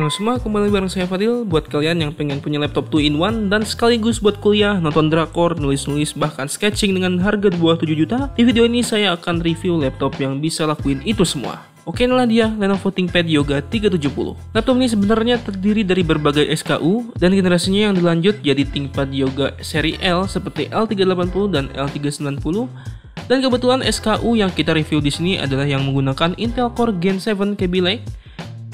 Halo semua, kembali bareng saya Fadil. Buat kalian yang pengen punya laptop 2-in-1 dan sekaligus buat kuliah, nonton drakor, nulis-nulis, bahkan sketching dengan harga di bawah 7 juta, di video ini saya akan review laptop yang bisa lakuin itu semua. Oke, inilah dia Lenovo ThinkPad Yoga 370. Laptop ini sebenarnya terdiri dari berbagai SKU dan generasinya yang dilanjut jadi ThinkPad Yoga seri L seperti L380 dan L390. Dan kebetulan SKU yang kita review di sini adalah yang menggunakan Intel Core Gen 7 Kaby Lake.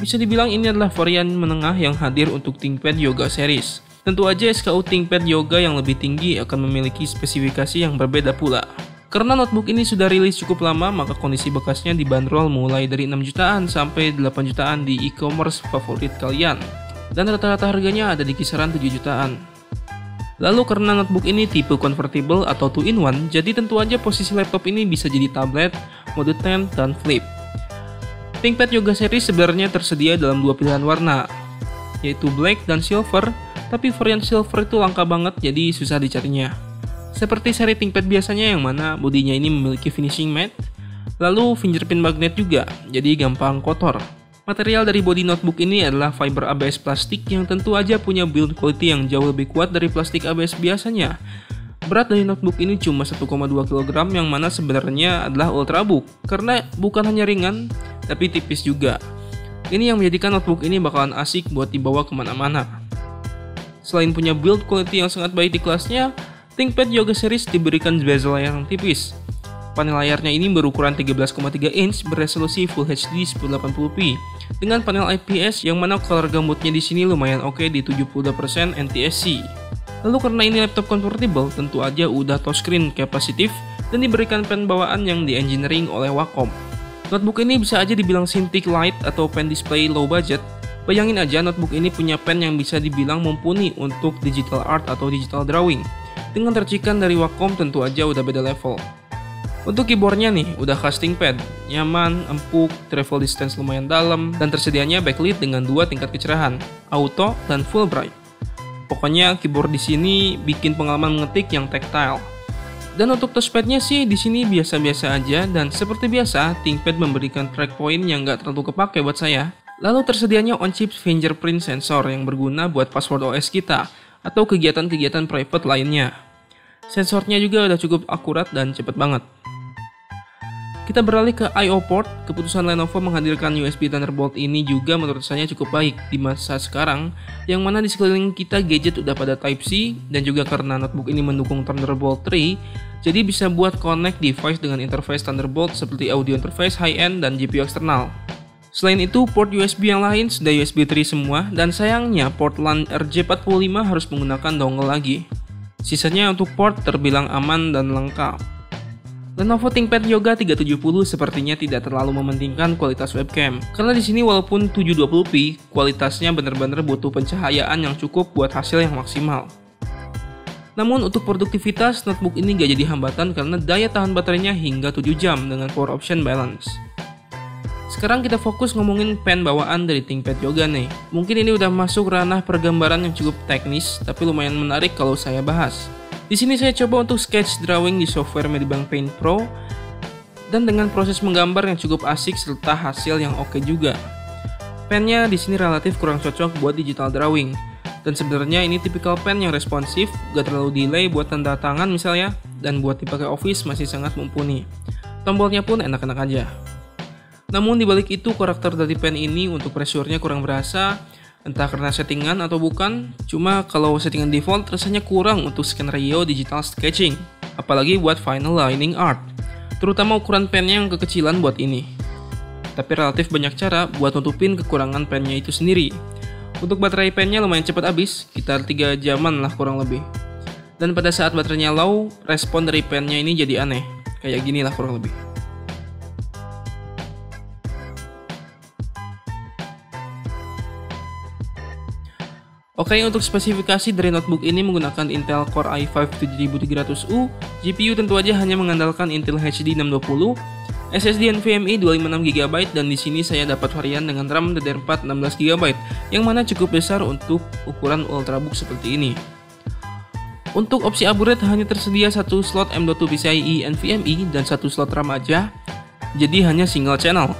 Bisa dibilang ini adalah varian menengah yang hadir untuk ThinkPad Yoga series. Tentu aja SKU ThinkPad Yoga yang lebih tinggi akan memiliki spesifikasi yang berbeda pula. Karena notebook ini sudah rilis cukup lama, maka kondisi bekasnya dibanderol mulai dari 6 jutaan sampai 8 jutaan di e-commerce favorit kalian. Dan rata-rata harganya ada di kisaran 7 jutaan. Lalu karena notebook ini tipe convertible atau 2-in-1, jadi tentu aja posisi laptop ini bisa jadi tablet, mode tent, dan flip. ThinkPad Yoga series sebenarnya tersedia dalam dua pilihan warna, yaitu black dan silver, tapi varian silver itu langka banget jadi susah dicarinya. Seperti seri ThinkPad biasanya yang mana bodinya ini memiliki finishing matte, lalu fingerprint magnet juga, jadi gampang kotor. Material dari bodi notebook ini adalah fiber ABS plastik yang tentu aja punya build quality yang jauh lebih kuat dari plastik ABS biasanya. Berat dari notebook ini cuma 1,2 kg yang mana sebenarnya adalah ultrabook, karena bukan hanya ringan, tapi tipis juga. Ini yang menjadikan notebook ini bakalan asik buat dibawa kemana-mana. Selain punya build quality yang sangat baik di kelasnya, ThinkPad Yoga series diberikan bezel layar yang tipis. Panel layarnya ini berukuran 13,3 inch beresolusi Full HD 1080p dengan panel IPS yang mana color gambutnya di sini lumayan oke di 72% NTSC. Lalu karena ini laptop convertible, tentu aja udah touchscreen kapasitif dan diberikan pen bawaan yang di-engineering oleh Wacom. Notebook ini bisa aja dibilang Cintiq Lite atau pen display low budget. Bayangin aja notebook ini punya pen yang bisa dibilang mumpuni untuk digital art atau digital drawing. Dengan racikan dari Wacom tentu aja udah beda level. Untuk keyboardnya nih, udah khas ThinkPad, nyaman, empuk, travel distance lumayan dalam, dan tersedianya backlit dengan dua tingkat kecerahan, auto dan full bright. Pokoknya keyboard di sini bikin pengalaman mengetik yang tactile. Dan untuk touchpadnya sih di sini biasa-biasa aja, dan seperti biasa ThinkPad memberikan track point yang nggak terlalu kepake buat saya. Lalu tersedianya on-chip fingerprint sensor yang berguna buat password OS kita atau kegiatan-kegiatan private lainnya. Sensornya juga udah cukup akurat dan cepet banget. Kita beralih ke I/O port. Keputusan Lenovo menghadirkan USB Thunderbolt ini juga menurut saya cukup baik di masa sekarang, yang mana di sekeliling kita gadget udah pada Type-C, dan juga karena notebook ini mendukung Thunderbolt 3, jadi bisa buat connect device dengan interface Thunderbolt seperti audio interface high-end dan GPU eksternal. Selain itu, port USB yang lain sudah USB 3 semua, dan sayangnya port LAN RJ45 harus menggunakan dongle lagi. Sisanya untuk port terbilang aman dan lengkap. Lenovo ThinkPad Yoga 370 sepertinya tidak terlalu mementingkan kualitas webcam, karena di sini walaupun 720p, kualitasnya benar-benar butuh pencahayaan yang cukup buat hasil yang maksimal. Namun untuk produktivitas, notebook ini gak jadi hambatan karena daya tahan baterainya hingga 7 jam dengan power option balance. Sekarang kita fokus ngomongin pen bawaan dari ThinkPad Yoga nih. Mungkin ini udah masuk ranah pergambaran yang cukup teknis, tapi lumayan menarik kalau saya bahas. Di sini saya coba untuk sketch drawing di software Medibank Paint Pro, dan dengan proses menggambar yang cukup asik serta hasil yang oke juga. Pennya di sini relatif kurang cocok buat digital drawing, dan sebenarnya ini tipikal pen yang responsif, gak terlalu delay buat tanda tangan misalnya, dan buat dipakai office masih sangat mumpuni. Tombolnya pun enak-enak aja. Namun dibalik itu karakter dari pen ini untuk pressure-nya kurang berasa, entah karena settingan atau bukan, cuma kalau settingan default rasanya kurang untuk skenario digital sketching, apalagi buat final lining art, terutama ukuran pennya yang kekecilan buat ini. Tapi relatif banyak cara buat nutupin kekurangan pennya itu sendiri. Untuk baterai pennya lumayan cepat habis, sekitar 3 jaman lah kurang lebih. Dan pada saat baterainya low, respon dari pennya ini jadi aneh, kayak gini lah kurang lebih. Oke, untuk spesifikasi dari notebook ini menggunakan Intel Core i5 7300U, GPU tentu aja hanya mengandalkan Intel HD 620, SSD NVMe 256GB, dan di sini saya dapat varian dengan RAM DDR4 16GB, yang mana cukup besar untuk ukuran ultrabook seperti ini. Untuk opsi upgrade hanya tersedia satu slot M.2 PCIe NVMe dan satu slot RAM aja, jadi hanya single channel.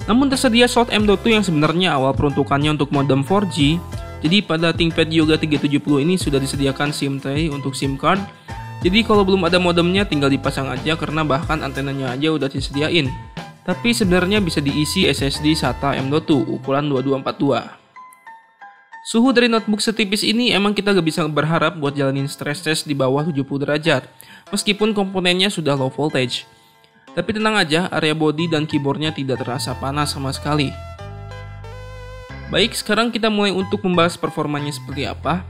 Namun tersedia slot M.2 yang sebenarnya awal peruntukannya untuk modem 4G. Jadi pada ThinkPad Yoga 370 ini sudah disediakan SIM tray untuk SIM card. Jadi kalau belum ada modemnya tinggal dipasang aja karena bahkan antenanya aja udah disediain. Tapi sebenarnya bisa diisi SSD SATA M.2 ukuran 2242. Suhu dari notebook setipis ini emang kita gak bisa berharap buat jalanin stress test di bawah 70 derajat. Meskipun komponennya sudah low voltage. Tapi tenang aja, area body dan keyboardnya tidak terasa panas sama sekali. Baik, sekarang kita mulai untuk membahas performanya seperti apa.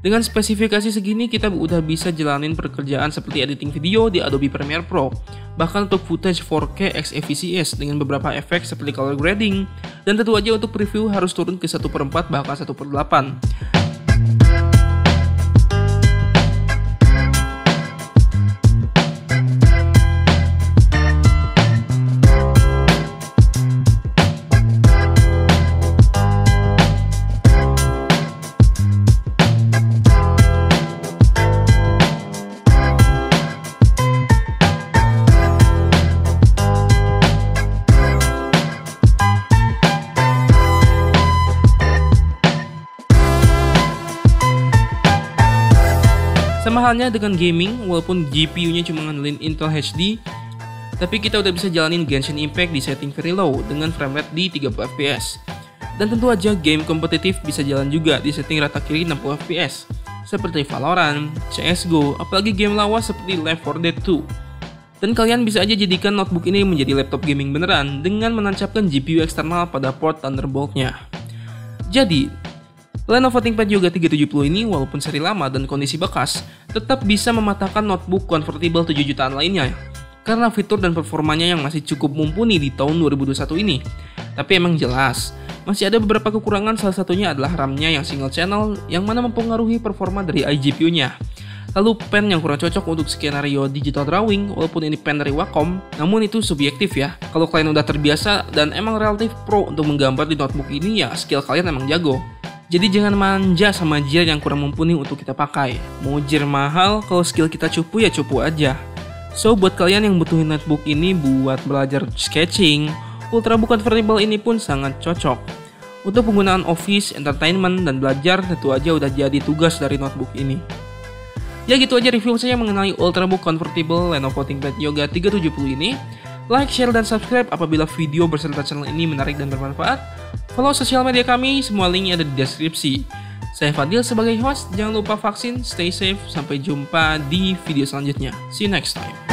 Dengan spesifikasi segini kita udah bisa jalanin pekerjaan seperti editing video di Adobe Premiere Pro. Bahkan untuk footage 4K XEVCS dengan beberapa efek seperti color grading. Dan tentu aja untuk preview harus turun ke 1/4 bahkan 1/8. Sama halnya dengan gaming, walaupun GPU-nya cuma ngandelin Intel HD, tapi kita udah bisa jalanin Genshin Impact di setting very low dengan frame rate di 30 fps. Dan tentu aja game kompetitif bisa jalan juga di setting rata kiri 60 fps, seperti Valorant, CSGO, apalagi game lawas seperti Left 4 Dead 2. Dan kalian bisa aja jadikan notebook ini menjadi laptop gaming beneran dengan menancapkan GPU eksternal pada port Thunderbolt-nya. Jadi, Lenovo ThinkPad Yoga 370 ini walaupun seri lama dan kondisi bekas, tetap bisa mematahkan notebook convertible 7 jutaan lainnya karena fitur dan performanya yang masih cukup mumpuni di tahun 2021 ini. Tapi emang jelas, masih ada beberapa kekurangan, salah satunya adalah RAM-nya yang single channel yang mana mempengaruhi performa dari iGPU-nya. Lalu pen yang kurang cocok untuk skenario digital drawing walaupun ini pen dari Wacom, namun itu subjektif ya. Kalau kalian udah terbiasa dan emang relatif pro untuk menggambar di notebook ini ya skill kalian emang jago. Jadi jangan manja sama gear yang kurang mumpuni untuk kita pakai. Mau gear mahal, kalau skill kita cupu ya cupu aja. So buat kalian yang butuhin notebook ini buat belajar sketching, Ultrabook convertible ini pun sangat cocok. Untuk penggunaan office, entertainment, dan belajar tentu aja udah jadi tugas dari notebook ini. Ya gitu aja review saya mengenai Ultrabook convertible Lenovo ThinkPad Yoga 370 ini. Like, share, dan subscribe apabila video berserta channel ini menarik dan bermanfaat. Follow sosial media kami, semua linknya ada di deskripsi. Saya Fadil sebagai host, jangan lupa vaksin, stay safe, sampai jumpa di video selanjutnya. See you next time.